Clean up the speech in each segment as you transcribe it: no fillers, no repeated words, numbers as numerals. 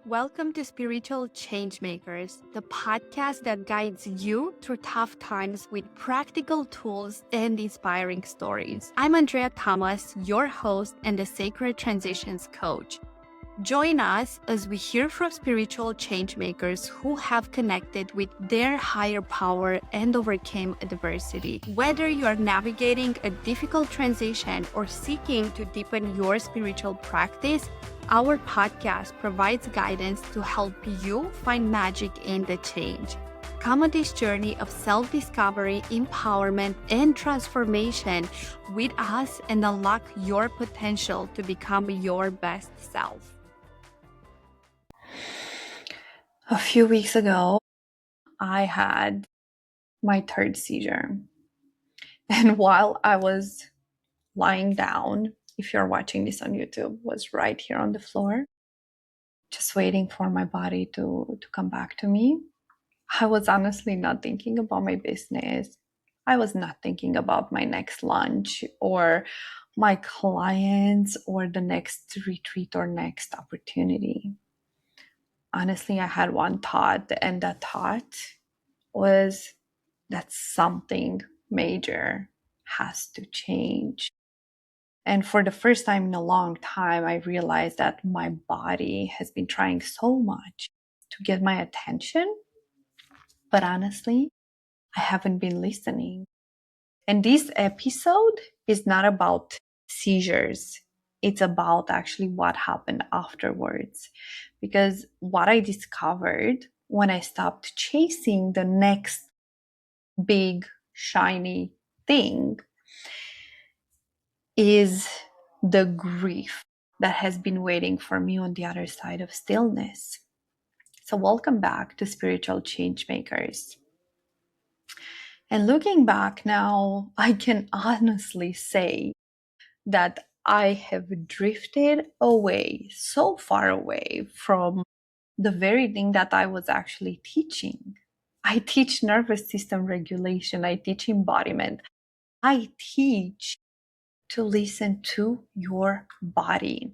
Welcome to Spiritual Changemakers, the podcast that guides you through tough times with practical tools and inspiring stories. I'm Andreea Tamas, your host and the Sacred Transitions Coach. Join us as we hear from spiritual changemakers who have connected with their higher power and overcame adversity. Whether you are navigating a difficult transition or seeking to deepen your spiritual practice, our podcast provides guidance to help you find magic in the change. Come on this journey of self-discovery, empowerment, and transformation with us and unlock your potential to become your best self. A few weeks ago, I had my third seizure. And while I was lying down, if you're watching this on YouTube, was right here on the floor, just waiting for my body to come back to me. I was honestly not thinking about my business. I was not thinking about my next lunch or my clients or the next retreat or next opportunity. Honestly, I had one thought, and that thought was that something major has to change. And for the first time in a long time, I realized that my body has been trying so much to get my attention, but honestly, I haven't been listening. And this episode is not about seizures. It's about actually what happened afterwards. Because what I discovered when I stopped chasing the next big, shiny thing is the grief that has been waiting for me on the other side of stillness. So welcome back to Spiritual Changemakers. And looking back now, I can honestly say that I have drifted away, so far away from the very thing that I was actually teaching. I teach nervous system regulation, I teach embodiment, I teach to listen to your body.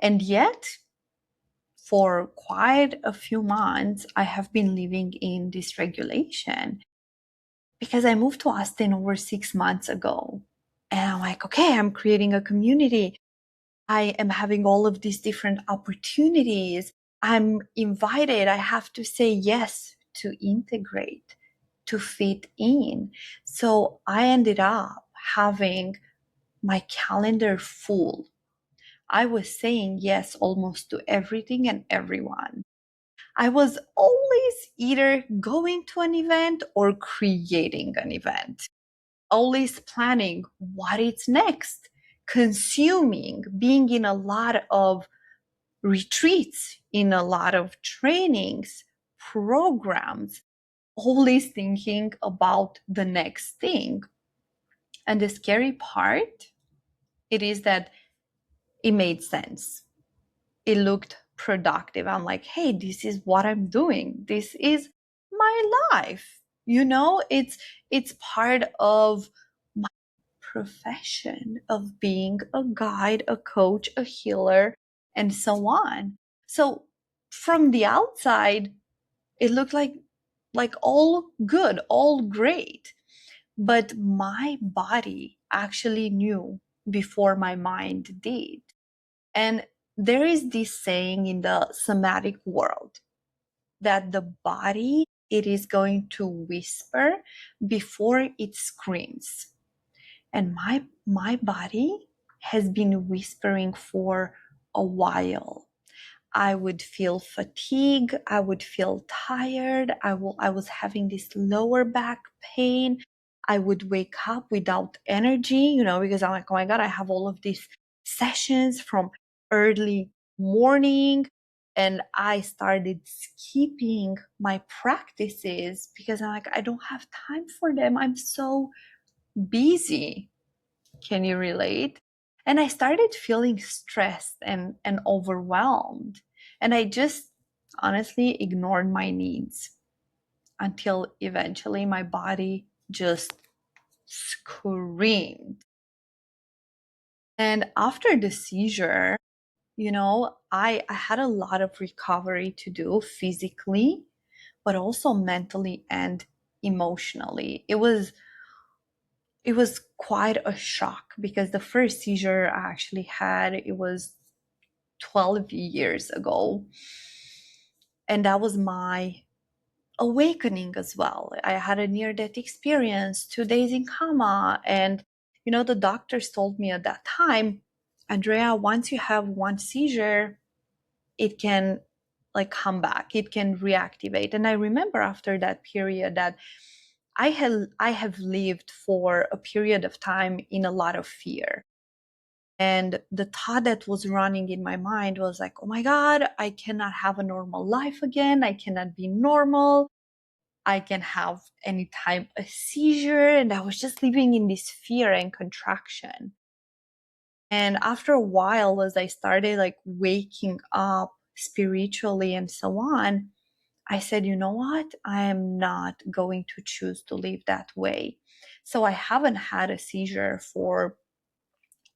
And yet, for quite a few months, I have been living in dysregulation because I moved to Austin over 6 months ago. And I'm like, okay, I'm creating a community. I am having all of these different opportunities. I'm invited. I have to say yes to integrate, to fit in. So I ended up having my calendar full. I was saying yes almost to everything and everyone. I was always either going to an event or creating an event, always planning what is next, consuming, being in a lot of retreats, in a lot of trainings, programs, always thinking about the next thing. And the scary part, it is that it made sense. It looked productive. I'm like, hey, this is what I'm doing. This is my life. It's part of my profession of being a guide, a coach, a healer, and so on. So from the outside, it looked like all good, all great. But my body actually knew before my mind did. And there is this saying in the somatic world that the body, it is going to whisper before it screams. And my body has been whispering for a while. I would feel fatigue. I would feel tired. I was having this lower back pain. I would wake up without energy, because I'm like, oh my God, I have all of these sessions from early morning. And I started skipping my practices because I'm like, I don't have time for them. I'm so busy. Can you relate? And I started feeling stressed and overwhelmed. And I just honestly ignored my needs until eventually my body just screamed. And after the seizure, I had a lot of recovery to do physically, but also mentally and emotionally. It was quite a shock because the first seizure I actually had, it was 12 years ago. And that was my awakening as well. I had a near death experience, 2 days in coma. And, the doctors told me at that time, Andreea, once you have one seizure, it can like come back, it can reactivate. And I remember after that period that I have lived for a period of time in a lot of fear. And the thought that was running in my mind was like, oh my God, I cannot have a normal life again. I cannot be normal. I can have anytime a seizure. And I was just living in this fear and contraction. And after a while, as I started like waking up spiritually and so on, I said, you know what? I am not going to choose to live that way. So I haven't had a seizure for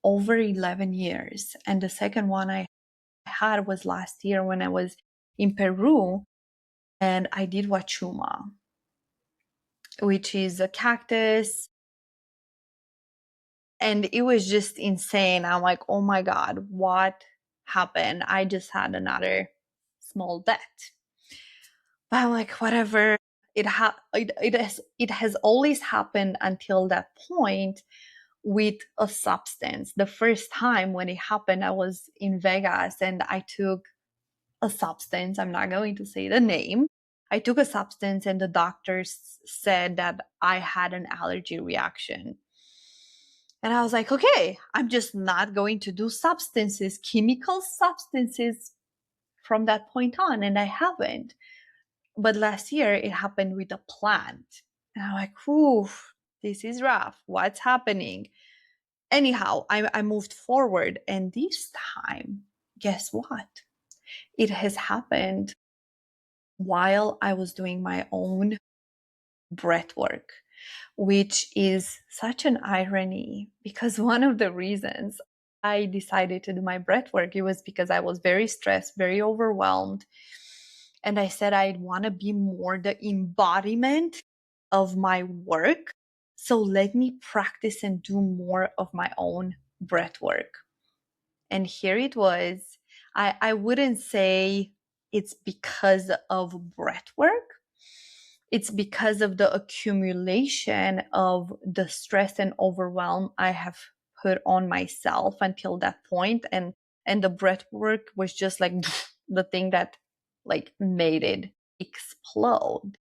over 11 years. And the second one I had was last year when I was in Peru and I did Wachuma, which is a cactus. And it was just insane. I'm like, oh my God, what happened? I just had another small death. But I'm like, whatever. It has always happened until that point with a substance. The first time when it happened, I was in Vegas and I took a substance. I'm not going to say the name. I took a substance and the doctors said that I had an allergy reaction. And I was like, okay, I'm just not going to do substances, chemical substances from that point on. And I haven't. But last year it happened with a plant. And I'm like, whew, this is rough. What's happening? Anyhow, I moved forward. And this time, guess what? It has happened while I was doing my own breath work, which is such an irony because one of the reasons I decided to do my breath work, it was because I was very stressed, very overwhelmed. And I said I'd want to be more the embodiment of my work. So let me practice and do more of my own breath work. And here it was. I wouldn't say it's because of breath work. It's because of the accumulation of the stress and overwhelm I have put on myself until that point. And the breath work was just like the thing that like made it explode.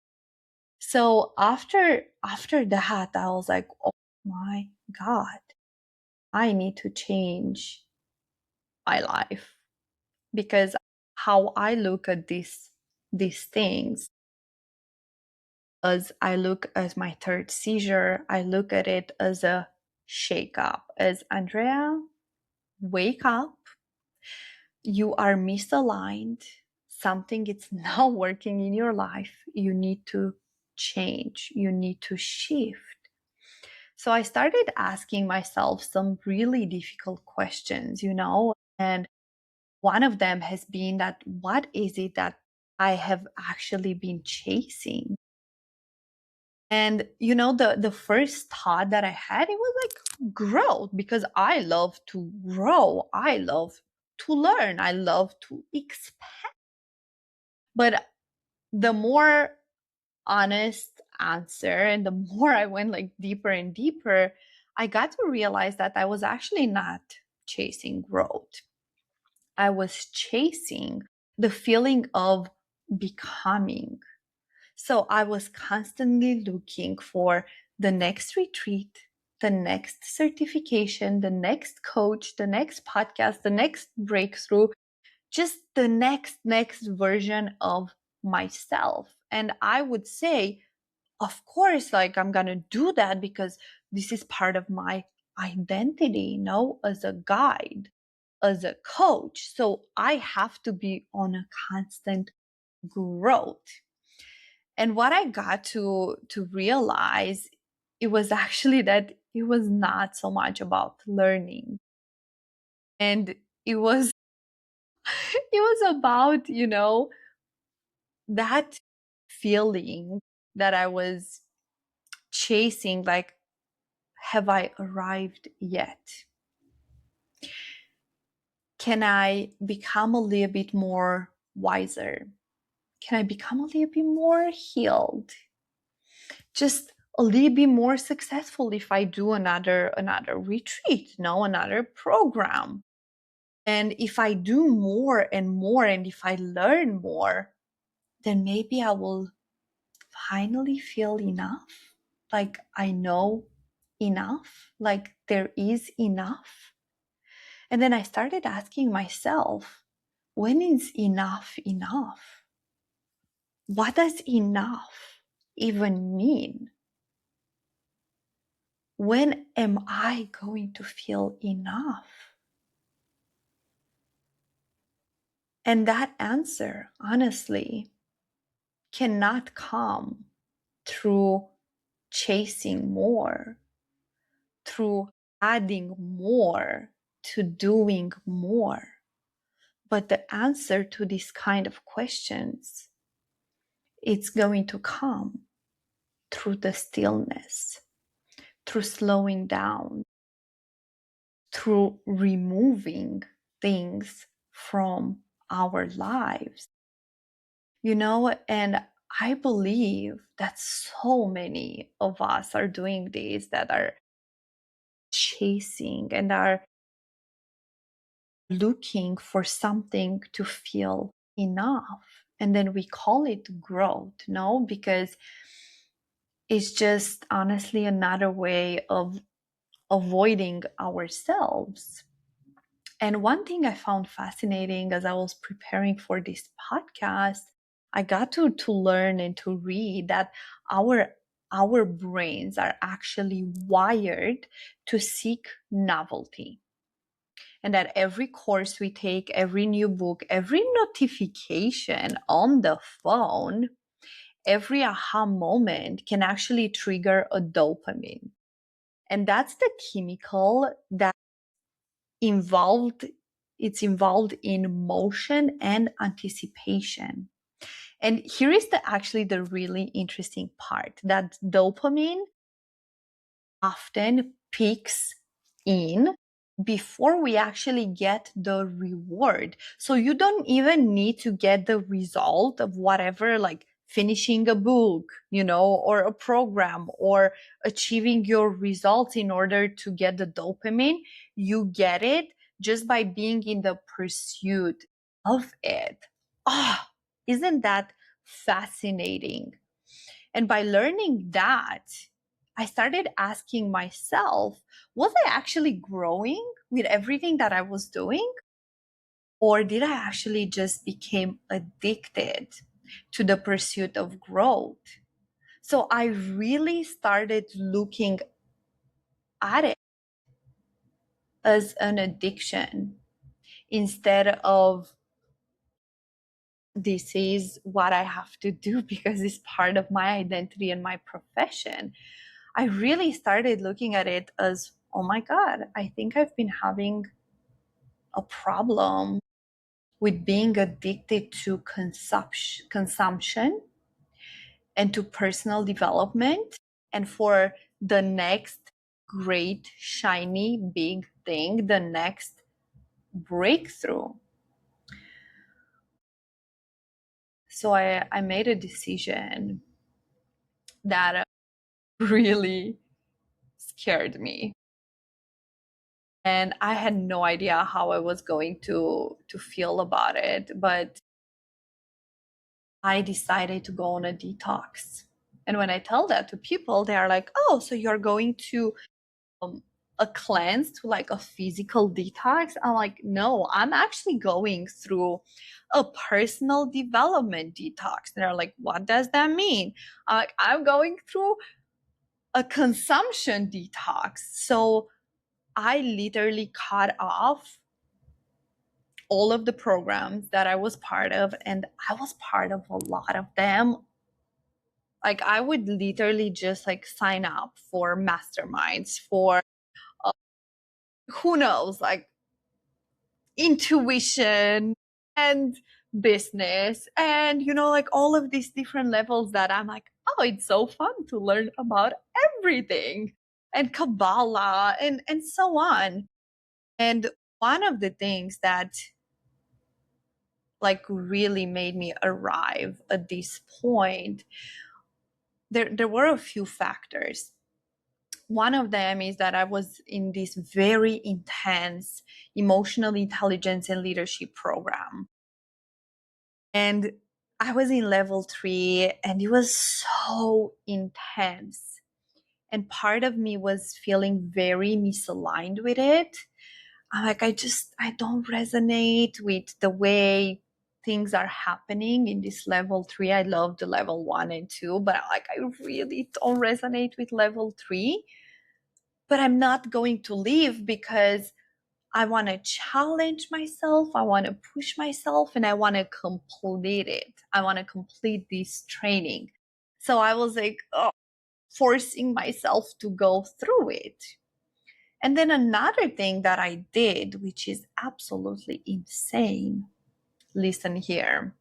So after that, I was like, oh my God, I need to change my life because how I look at these things, as I look as my third seizure, I look at it as a shake up, as Andreea, wake up. You are misaligned. Something is not working in your life. You need to change. You need to shift. So I started asking myself some really difficult questions, and one of them has been that what is it that I have actually been chasing? And the first thought that I had, it was like growth, because I love to grow. I love to learn. I love to expand. But the more honest answer and the more I went like deeper and deeper, I got to realize that I was actually not chasing growth. I was chasing the feeling of becoming. So I was constantly looking for the next retreat, the next certification, the next coach, the next podcast, the next breakthrough, just the next version of myself. And I would say, of course, like I'm going to do that because this is part of my identity, as a guide, as a coach. So I have to be on a constant growth. And what I got to realize, it was actually that it was not so much about learning. And it was It was about, that feeling that I was chasing, like, have I arrived yet? Can I become a little bit more wiser? Can I become a little bit more healed? Just a little bit more successful if I do another retreat, another program. And if I do more and more, and if I learn more, then maybe I will finally feel enough. Like I know enough, like there is enough. And then I started asking myself, when is enough enough? What does enough even mean? When am I going to feel enough? And that answer, honestly, cannot come through chasing more, through adding more, to doing more. But the answer to these kind of questions, it's going to come through the stillness, through slowing down, through removing things from our lives. And I believe that so many of us are doing this, that are chasing and are looking for something to feel enough. And then we call it growth, no? Because it's just honestly another way of avoiding ourselves. And one thing I found fascinating as I was preparing for this podcast, I got to learn and to read that our brains are actually wired to seek novelty. And that every course we take, every new book, every notification on the phone, every aha moment can actually trigger a dopamine. And that's the chemical that involved it's involved in motion and anticipation. And here is actually the really interesting part, that dopamine often peaks in before we actually get the reward. So you don't even need to get the result of whatever, like finishing a book, or a program, or achieving your results in order to get the dopamine. You get it just by being in the pursuit of it. Ah, isn't that fascinating? And by learning that, I started asking myself, was I actually growing with everything that I was doing? Or did I actually just become addicted to the pursuit of growth? So I really started looking at it as an addiction instead of this is what I have to do because it's part of my identity and my profession. I really started looking at it as, oh my God, I think I've been having a problem with being addicted to consumption and to personal development, and for the next great, shiny, big thing, the next breakthrough. So I made a decision that really scared me. And I had no idea how I was going to feel about it, but I decided to go on a detox. And when I tell that to people, they are like, "Oh, so you're going to a cleanse, to like a physical detox?" I'm like, "No, I'm actually going through a personal development detox." And they're like, "What does that mean?" I'm like, "I'm going through a consumption detox." So I literally cut off all of the programs that I was part of, and I was part of a lot of them. Like I would literally just like sign up for masterminds, for uh, who knows, like intuition, and business and like all of these different levels that I'm like, oh, it's so fun to learn about everything and Kabbalah and so on. And one of the things that like really made me arrive at this point, there were a few factors. One of them is that I was in this very intense emotional intelligence and leadership program. And I was in level 3 and it was so intense. And part of me was feeling very misaligned with it. I'm like, I don't resonate with the way things are happening in this level 3. I love the level 1 and 2, but I'm like, I really don't resonate with level 3. But I'm not going to leave because I want to challenge myself. I want to push myself and I want to complete it. I want to complete this training. So I was like, oh, forcing myself to go through it. And then another thing that I did, which is absolutely insane. Listen here.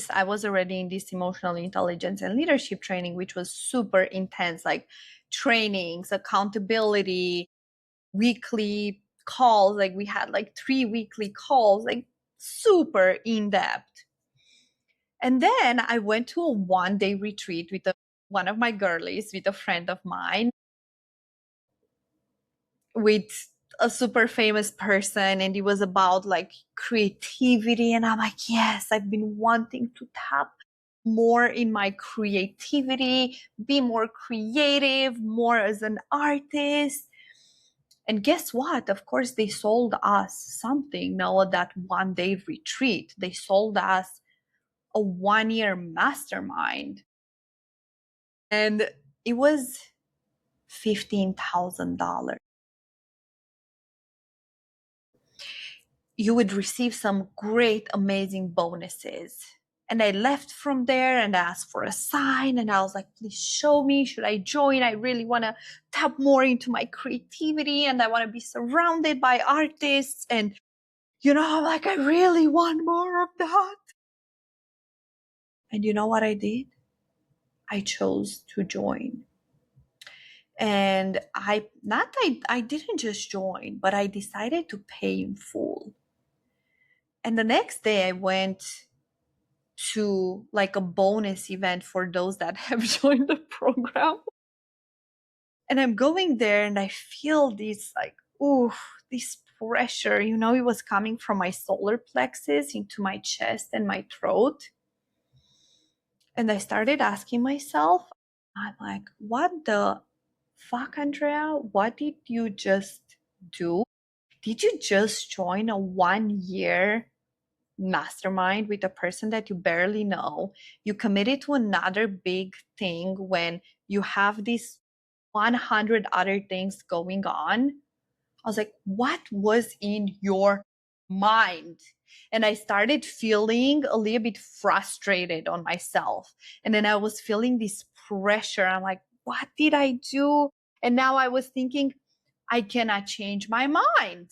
I was already in this emotional intelligence and leadership training, which was super intense, like trainings, accountability, weekly calls. Like we had like 3 weekly calls, like super in depth. And then I went to a 1-day retreat with one of my girlies, with a friend of mine, with a super famous person, and it was about like creativity. And I'm like, yes, I've been wanting to tap more in my creativity, be more creative, more as an artist. And guess what? Of course, they sold us something now at that 1-day retreat. They sold us a 1-year mastermind. And it was $15,000. You would receive some great, amazing bonuses. And I left from there and asked for a sign. And I was like, please show me. Should I join? I really want to tap more into my creativity and I want to be surrounded by artists. And, I'm like, I really want more of that. And you know what I did? I chose to join. And I didn't just join, but I decided to pay in full. And the next day I went to like a bonus event for those that have joined the program. And I'm going there and I feel this like, ooh, this pressure, it was coming from my solar plexus into my chest and my throat. And I started asking myself, I'm like, what the fuck, Andreea? What did you just do? Did you just join a 1-year mastermind with a person that you barely know? You committed to another big thing when you have these 100 other things going on. I was like, what was in your mind? And I started feeling a little bit frustrated on myself. And then I was feeling this pressure. I'm like, what did I do? And now I was thinking, I cannot change my mind.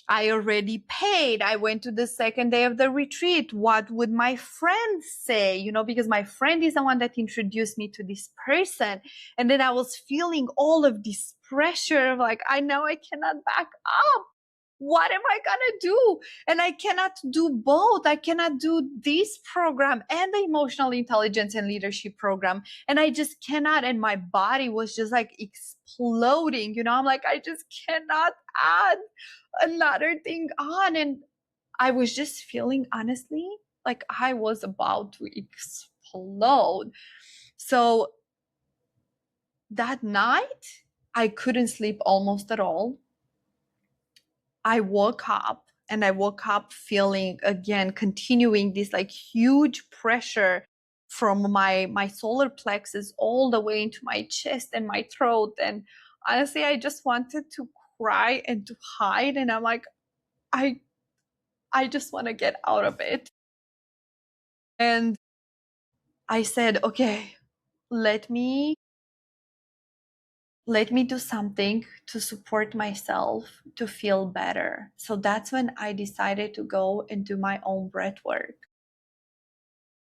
I already paid. I went to the second day of the retreat. What would my friends say? Because my friend is the one that introduced me to this person. And then I was feeling all of this pressure of like, I know I cannot back up. What am I gonna do? And I cannot do both. I cannot do this program and the emotional intelligence and leadership program. And I just cannot. And my body was just like exploding. I'm like, I just cannot add another thing on. And I was just feeling, honestly, like I was about to explode. So that night, I couldn't sleep almost at all. I woke up feeling again, continuing this like huge pressure from my solar plexus all the way into my chest and my throat. And honestly, I just wanted to cry and to hide. And I'm like, I just want to get out of it. And I said, okay, let me let me do something to support myself to feel better. So that's when I decided to go and do my own breath work.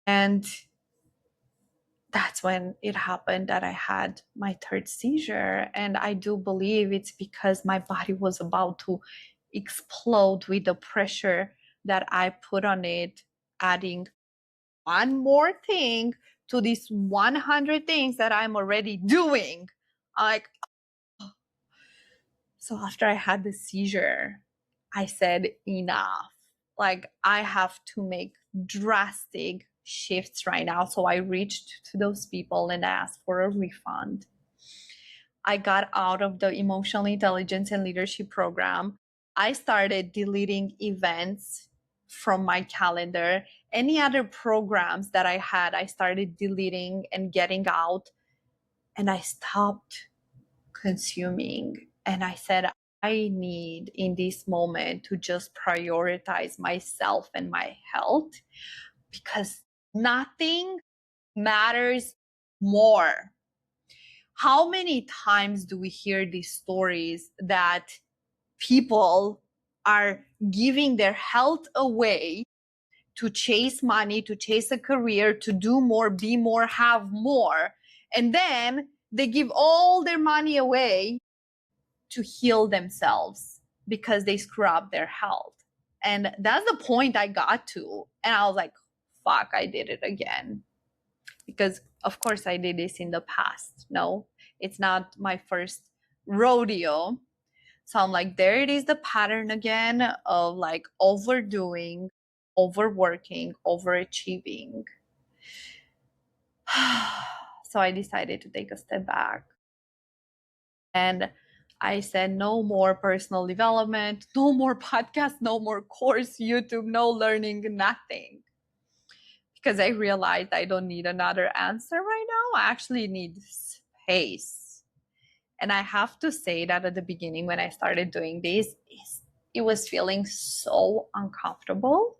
And that's when it happened that I had my third seizure. And I do believe it's because my body was about to explode with the pressure that I put on it, adding one more thing to these 100 things that I'm already doing. Like, so after I had the seizure, I said, enough. Like, I have to make drastic shifts right now. So I reached to those people and asked for a refund. I got out of the emotional intelligence and leadership program. I started deleting events from my calendar. Any other programs that I had, I started deleting and getting out. And I stopped consuming. And I said, I need in this moment to just prioritize myself and my health, because nothing matters more. How many times do we hear these stories that people are giving their health away to chase money, to chase a career, to do more, be more, have more, and then they give all their money away to heal themselves because they screw up their health? And that's the point I got to. And I was like, fuck, I did it again. Because of course I did this in the past. No, it's not my first rodeo. So I'm like, there it is, the pattern again of like overdoing, overworking, overachieving. So I decided to take a step back. And I said, no more personal development, no more podcast, no more course, YouTube, no learning, nothing. Because I realized I don't need another answer right now. I actually need space. And I have to say that at the beginning, when I started doing this, it was feeling so uncomfortable.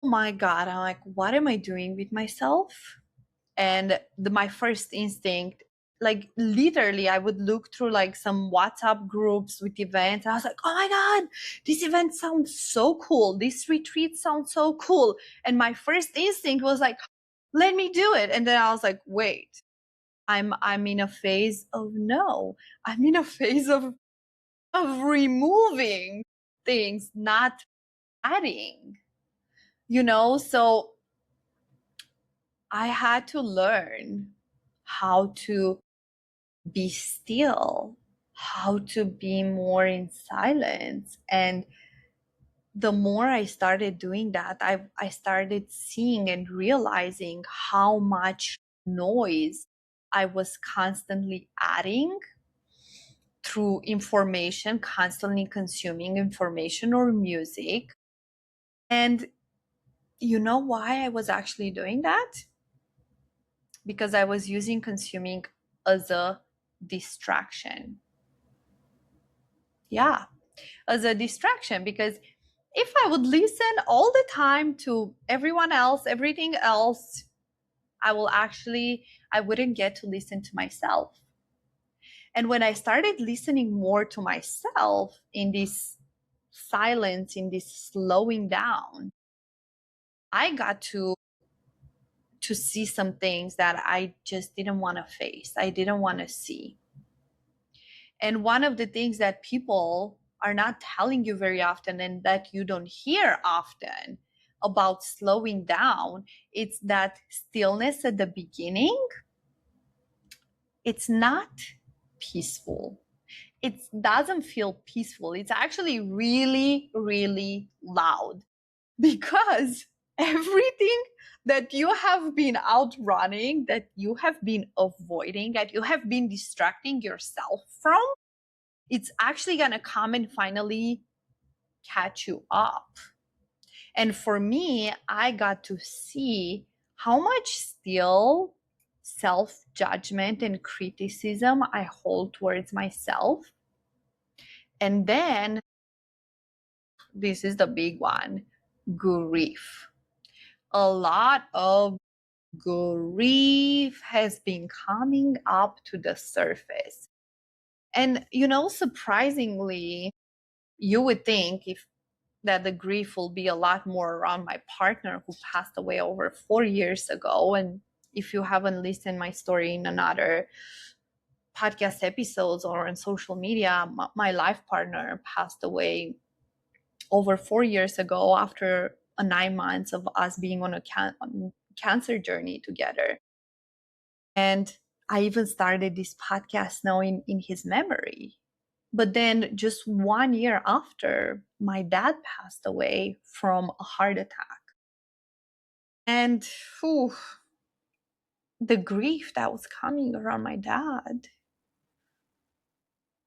Oh my God, I'm like, what am I doing with myself? And my first instinct, like literally, I would look through like some WhatsApp groups with events. And I was like, oh my God, this event sounds so cool. This retreat sounds so cool. And my first instinct was like, let me do it. And then I was like, wait, I'm in a phase of no. I'm in a phase of removing things, not adding, So I had to learn how to be still, how to be more in silence. And the more I started doing that, I started seeing and realizing how much noise I was constantly adding through information, constantly consuming information or music. And you know why I was actually doing that? Because I was using consuming as a distraction. Yeah, as a distraction. Because if I would listen all the time to everyone else, everything else, I wouldn't get to listen to myself. And when I started listening more to myself in this silence, in this slowing down, I got to see some things that I just didn't want to face. I didn't want to see. And one of the things that people are not telling you very often and that you don't hear often about slowing down, it's that stillness at the beginning, it's not peaceful. It doesn't feel peaceful. It's actually really, really loud, because everything that you have been outrunning, that you have been avoiding, that you have been distracting yourself from, it's actually going to come and finally catch you up. And for me, I got to see how much still self-judgment and criticism I hold towards myself. And then this is the big one, grief. A lot of grief has been coming up to the surface. And, surprisingly, you would think if that the grief will be a lot more around my partner who passed away over 4 years ago. And if you haven't listened my story in another podcast episodes or on social media, my life partner passed away over 4 years ago after 9 months of us being on a cancer journey together. And I even started this podcast now in his memory. But then just 1 year after, my dad passed away from a heart attack. And the grief that was coming around my dad,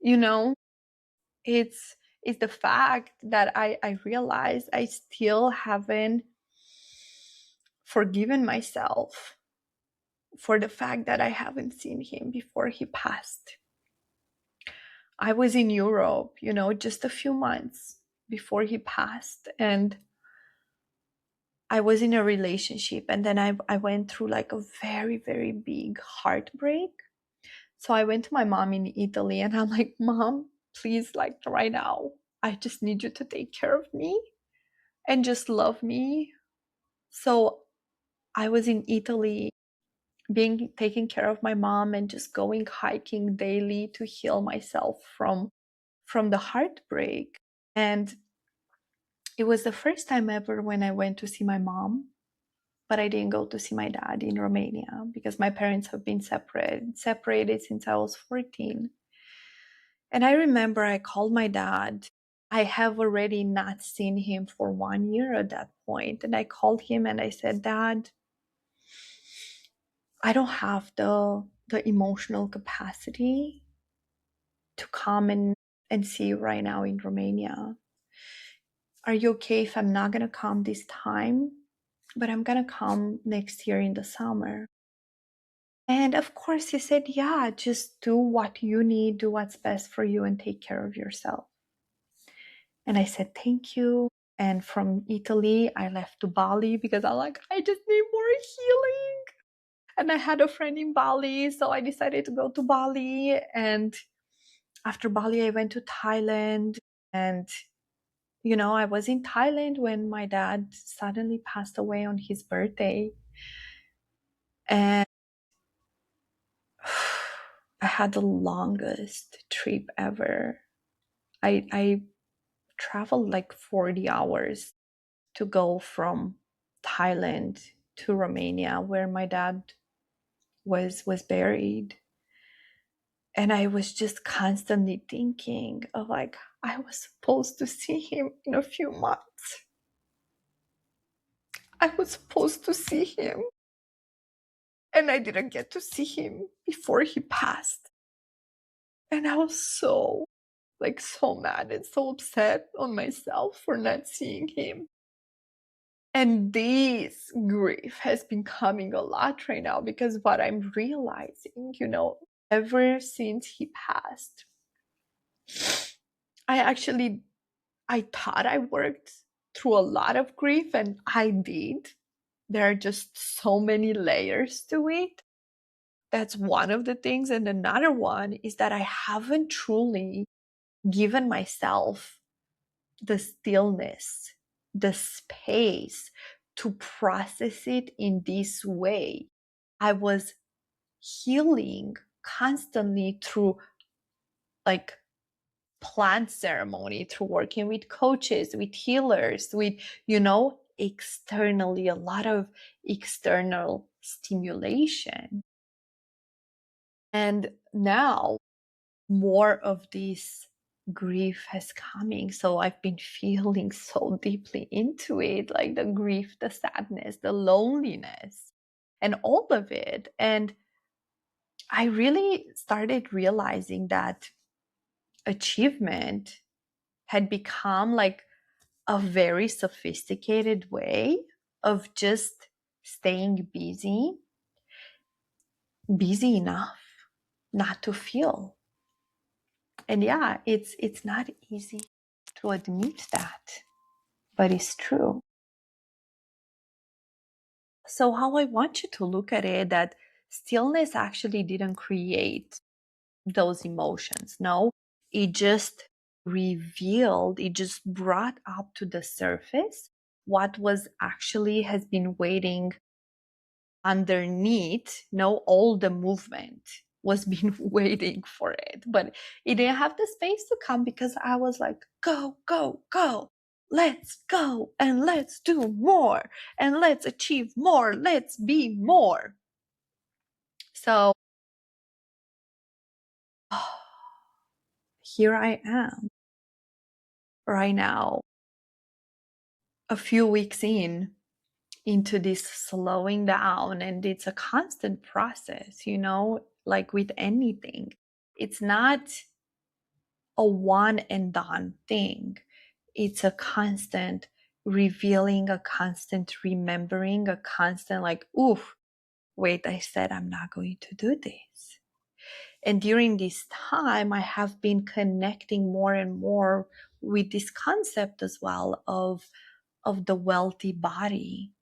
it's the fact that I realized I still haven't forgiven myself for the fact that I haven't seen him before he passed. I was in Europe, just a few months before he passed, and I was in a relationship, and then I went through like a very, very big heartbreak. So I went to my mom in Italy, and I'm like, Mom, please, like right now, I just need you to take care of me and just love me. So I was in Italy being taking care of my mom and just going hiking daily to heal myself from the heartbreak. And it was the first time ever when I went to see my mom, but I didn't go to see my dad in Romania because my parents have been separated since I was 14. And I remember I called my dad. I have already not seen him for 1 year at that point. And I called him and I said, Dad, I don't have the emotional capacity to come and see you right now in Romania. Are you okay if I'm not going to come this time? But I'm going to come next year in the summer. And of course, he said, yeah, just do what you need, do what's best for you, and take care of yourself. And I said, thank you. And from Italy, I left to Bali because I'm like, I just need more healing. And I had a friend in Bali, so I decided to go to Bali. And after Bali, I went to Thailand. And, I was in Thailand when my dad suddenly passed away on his birthday. And I had the longest trip ever. I traveled like 40 hours to go from Thailand to Romania, where my dad was buried. And I was just constantly thinking of like, I was supposed to see him in a few months. I was supposed to see him. And I didn't get to see him before he passed. And I was so mad and so upset on myself for not seeing him. And this grief has been coming a lot right now because what I'm realizing, ever since he passed, I thought I worked through a lot of grief, and I did. There are just so many layers to it. That's one of the things. And another one is that I haven't truly given myself the stillness, the space to process it in this way. I was healing constantly through like plant ceremony, through working with coaches, with healers, with, externally, a lot of external stimulation. And now more of this grief has coming. So I've been feeling so deeply into it, like the grief, the sadness, the loneliness, and all of it. And I really started realizing that achievement had become like a very sophisticated way of just staying busy enough not to feel. And yeah, it's not easy to admit that, but it's true. So how I want you to look at it, that stillness actually didn't create those emotions. No, it just revealed, it just brought up to the surface what was actually has been waiting underneath. No, all the movement was been waiting for it, but it didn't have the space to come because I was like, go, go, go. Let's go and let's do more and let's achieve more. Let's be more. So here I am right now, a few weeks into this slowing down, and it's a constant process, like with anything. It's not a one and done thing. It's a constant revealing, a constant remembering, a constant like, oof, wait, I said I'm not going to do this. And during this time, I have been connecting more and more with this concept as well of the wealthy body.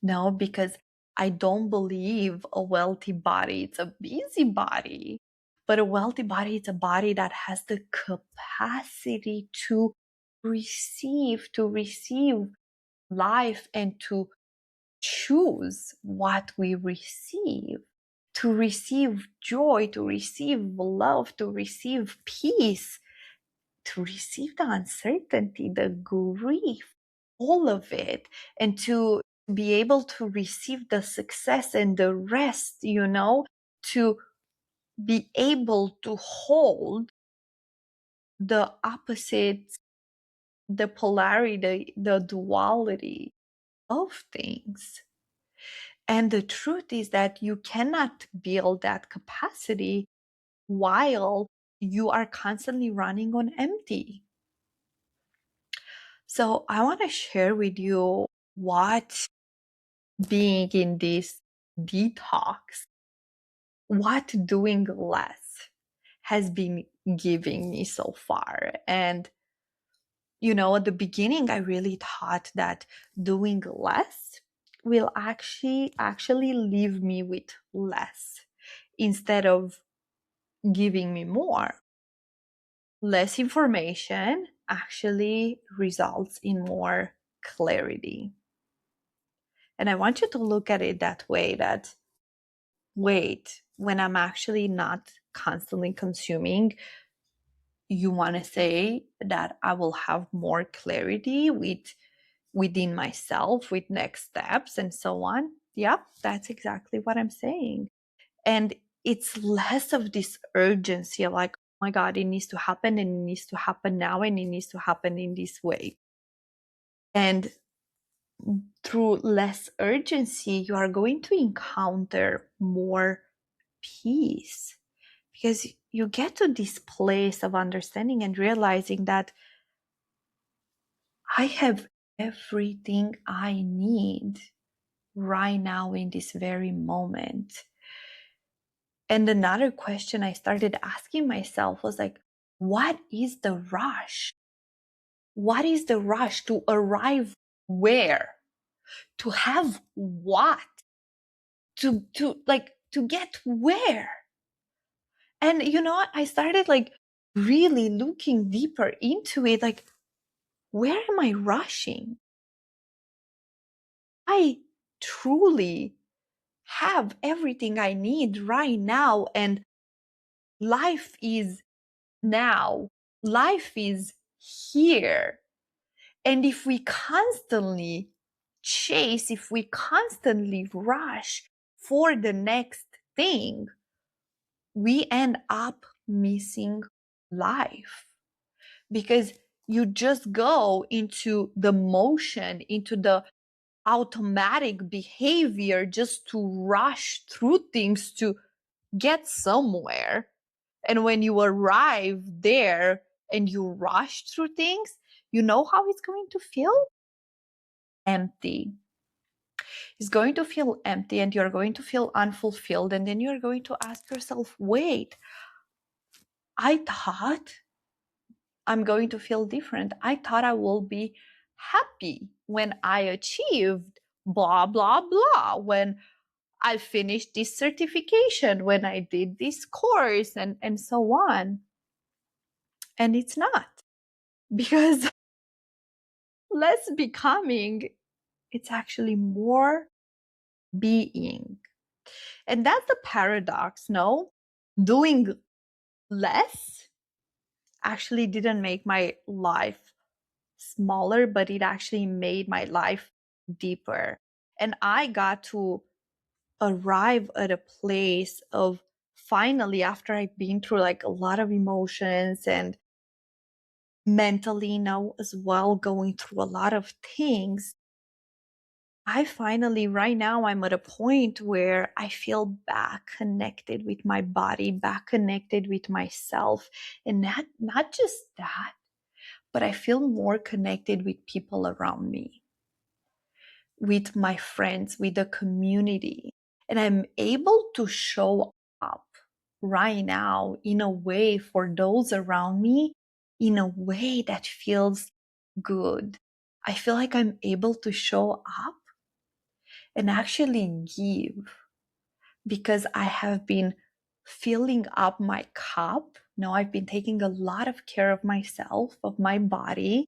No, because I don't believe a wealthy body, it's a busy body. But a wealthy body, it's a body that has the capacity to receive life and to choose what we receive, to receive joy, to receive love, to receive peace, to receive the uncertainty, the grief, all of it, and to be able to receive the success and the rest, to be able to hold the opposites, the polarity, the duality of things. And the truth is that you cannot build that capacity while you are constantly running on empty. So I want to share with you what being in this detox, what doing less has been giving me so far. And at the beginning, I really thought that doing less will actually leave me with less instead of giving me more. Less information actually results in more clarity. And I want you to look at it that way, that wait, when I'm actually not constantly consuming, you want to say that I will have more clarity within myself, with next steps and so on. Yep, that's exactly what I'm saying. And it's less of this urgency of like, oh my God, it needs to happen and it needs to happen now and it needs to happen in this way. And through less urgency, you are going to encounter more peace, because you get to this place of understanding and realizing that I have everything I need right now in this very moment. And another question I started asking myself was like, what is the rush? What is the rush to arrive where? To have what? To get where? And I started like really looking deeper into it, like, where am I rushing? I truly have everything I need right now, and life is now. Life is here. And if we constantly chase, if we constantly rush for the next thing, we end up missing life, because you just go into the motion, into the automatic behavior, just to rush through things to get somewhere. And when you arrive there and you rush through things, you know how it's going to feel? Empty. It's going to feel empty, and you're going to feel unfulfilled. And then you're going to ask yourself, wait, I thought I'm going to feel different. I thought I will be happy when I achieved blah, blah, blah, when I finished this certification, when I did this course, and so on. And it's not, because less becoming, it's actually more being. And that's the paradox, no? Doing less actually didn't make my life smaller, but it actually made my life deeper. And I got to arrive at a place of finally, after I've been through like a lot of emotions and mentally now as well, going through a lot of things, I finally, right now, I'm at a point where I feel back connected with my body, back connected with myself. And not just that, but I feel more connected with people around me, with my friends, with the community. And I'm able to show up right now in a way for those around me, in a way that feels good. I feel like I'm able to show up and actually give, because I have been filling up my cup. Now I've been taking a lot of care of myself, of my body.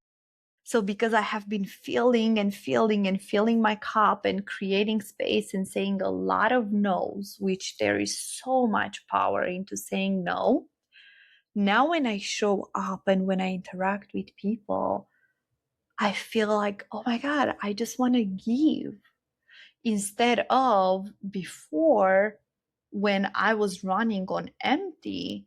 So because I have been filling and filling and filling my cup and creating space and saying a lot of no's, which there is so much power into saying no. Now when I show up and when I interact with people, I feel like, oh my God, I just want to give. Instead of before, when I was running on empty,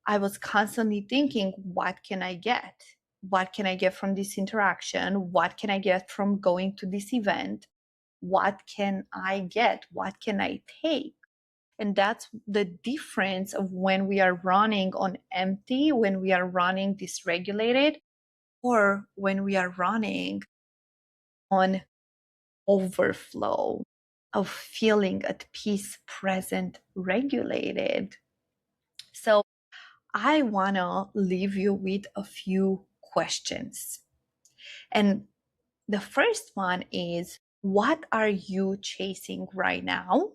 I was constantly thinking, what can I get? What can I get from this interaction? What can I get from going to this event? What can I get? What can I take? And that's the difference of when we are running on empty, when we are running dysregulated, or when we are running on overflow of feeling at peace, present, regulated. So I want to leave you with a few questions. And the first one is, what are you chasing right now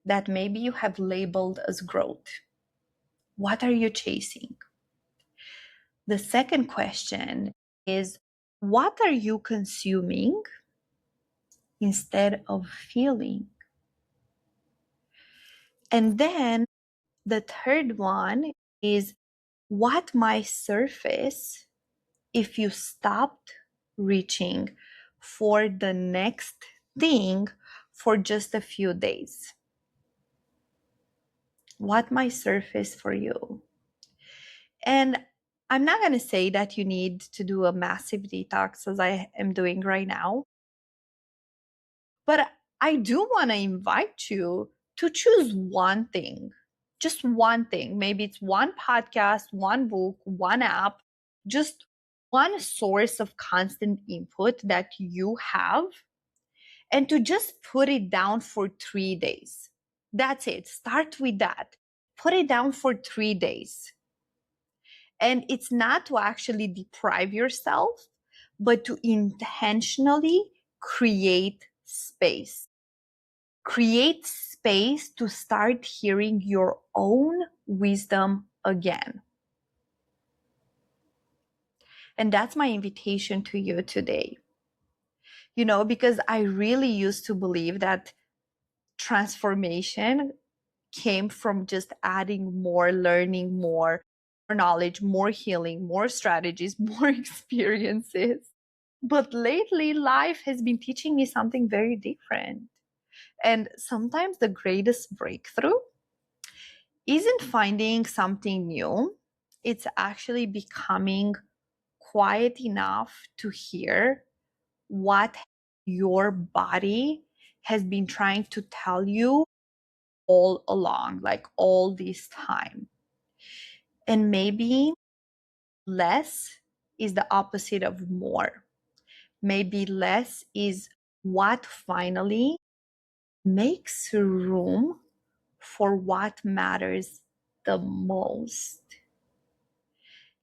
that maybe you have labeled as growth? What are you chasing? The second question is, what are you consuming instead of feeling? And then the third one is, what might surface if you stopped reaching for the next thing for just a few days? What might surface for you? And I'm not going to say that you need to do a massive detox as I am doing right now, but I do want to invite you to choose one thing, just one thing. Maybe it's one podcast, one book, one app, just one source of constant input that you have, and to just put it down for 3 days. That's it. Start with that. Put it down for 3 days. And it's not to actually deprive yourself, but to intentionally create space. Create space to start hearing your own wisdom again. And that's my invitation to you today. Because I really used to believe that transformation came from just adding more, learning more knowledge, more healing, more strategies, more experiences. But lately, life has been teaching me something very different. And sometimes the greatest breakthrough isn't finding something new, it's actually becoming quiet enough to hear what your body has been trying to tell you all along, like all this time. And maybe less is the opposite of more. Maybe less is what finally makes room for what matters the most.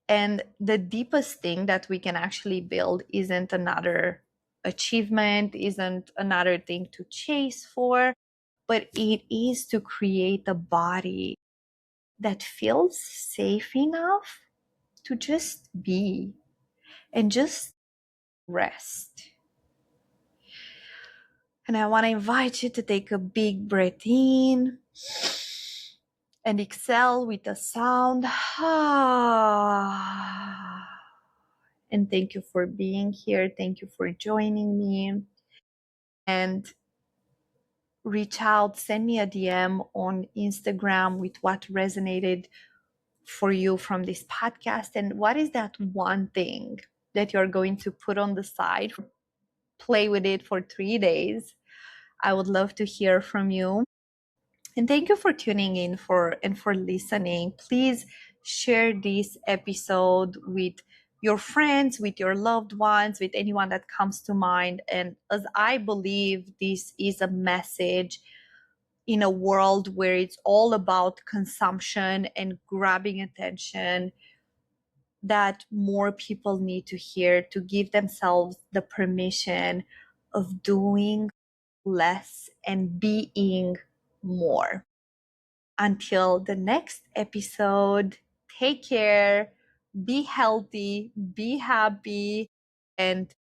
And the deepest thing that we can actually build isn't another achievement isn't another thing to chase for, but it is to create a body that feels safe enough to just be and just rest. And I want to invite you to take a big breath in and exhale with a sound. And thank you for being here. Thank you for joining me. And reach out, send me a DM on Instagram with what resonated for you from this podcast. And what is that one thing that you're going to put on the side, play with it for 3 days? I would love to hear from you. And thank you for tuning in and for listening. Please share this episode with your friends, with your loved ones, with anyone that comes to mind. And as I believe this is a message in a world where it's all about consumption and grabbing attention, that more people need to hear, to give themselves the permission of doing less and being more. Until the next episode, take care, be healthy, be happy, and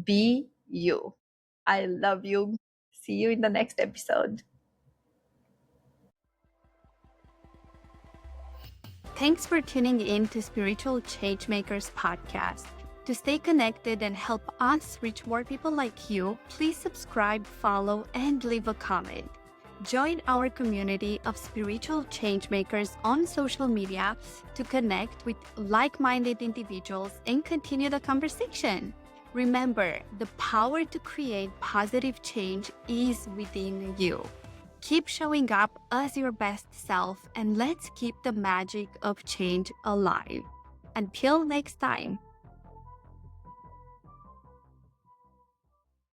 be you. I love you. See you in the next episode. Thanks for tuning in to Spiritual Changemakers podcast. To stay connected and help us reach more people like you, please subscribe, follow, and leave a comment. Join our community of spiritual changemakers on social media to connect with like-minded individuals and continue the conversation. Remember, the power to create positive change is within you. Keep showing up as your best self, and let's keep the magic of change alive. Until next time.